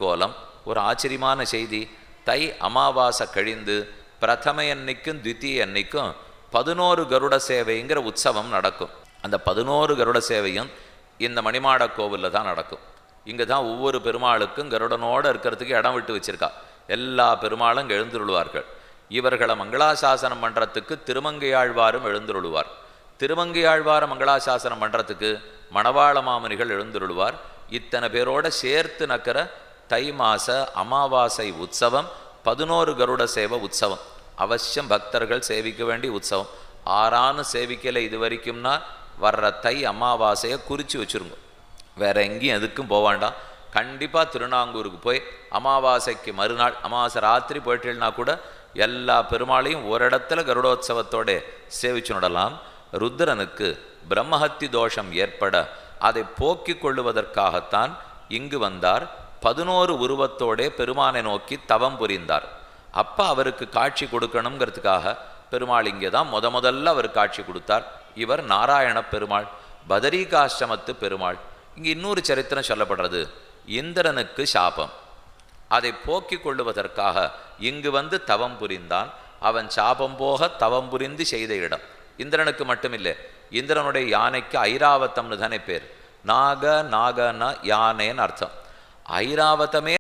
கோலம். ஒரு ஆச்சரியமான செய்தி. தை அமாவாசை கழிந்து பிரதமை அன்னைக்கும் த்விதீய அன்னைக்கும் 11 கருட சேவைங்கிற உற்சவம் நடக்கும். அந்த 11 கருட சேவையும் இந்த மணிமாட கோவிலில் தான் நடக்கும். இங்கே தான் ஒவ்வொரு பெருமாளுக்கும் கருடனோடு இருக்கிறதுக்கு இடம் விட்டு வச்சிருக்கா. எல்லா பெருமாளும் இங்கே எழுந்துருள்வார்கள். இவர்களை மங்களாசாசனம் பண்ணுறதுக்கு திருமங்கையாழ்வாரும் எழுந்துருள்வார். திருமங்கையாழ்வார மங்களாசாசனம் பண்ணுறதுக்கு மணவாள மாமுனிகள் எழுந்துருள்வார். இத்தனை பேரோட சேர்த்து நக்கிற தை மாச அமாவாசை உற்சவம் 11 கருட சேவை உற்சவம். அவசியம் பக்தர்கள் சேவிக்க வேண்டிய உற்சவம். ஆறான்னு சேவிக்கலை இது வரைக்கும்னா வர்ற தை அமாவாசையை குறித்து வச்சுருங்க. வேற எங்கேயும் எதுக்கும் போவாண்டாம். கண்டிப்பாக திருநாங்கூருக்கு போய் அமாவாசைக்கு மறுநாள் அமாவாசை ராத்திரி போயிட்டேன்னா கூட எல்லா பெருமாளையும் ஒரு இடத்துல கருடோத்சவத்தோட சேவிச்சு நடலாம். ருத்ரனுக்கு பிரம்மஹத்தி தோஷம் ஏற்பட அதை போக்கிக் கொள்ளுவதற்காகத்தான் இங்கு வந்தார். 11 உருவத்தோடே பெருமானை நோக்கி தவம் புரிந்தார். அப்போ அவருக்கு காட்சி கொடுக்கணுங்கிறதுக்காக பெருமாள் இங்கே தான் முதல்ல அவர் காட்சி கொடுத்தார். இவர் நாராயண பெருமாள், பதரிகாசிரமத்து பெருமாள். இங்கே இன்னொரு சரித்திரம் சொல்லப்படுறது. இந்திரனுக்கு சாபம், அதை போக்கிக் கொள்ளுவதற்காக இங்கு வந்து தவம் புரிந்தான். அவன் சாபம் போக தவம் புரிந்து செய்த இடம். இந்திரனுக்கு மட்டுமில்லை, இந்திரனுடைய யானைக்கு ஐராவத்தம்னு தானே பேர். நாகனா யானைன்னு அர்த்தம். ஐராவதமே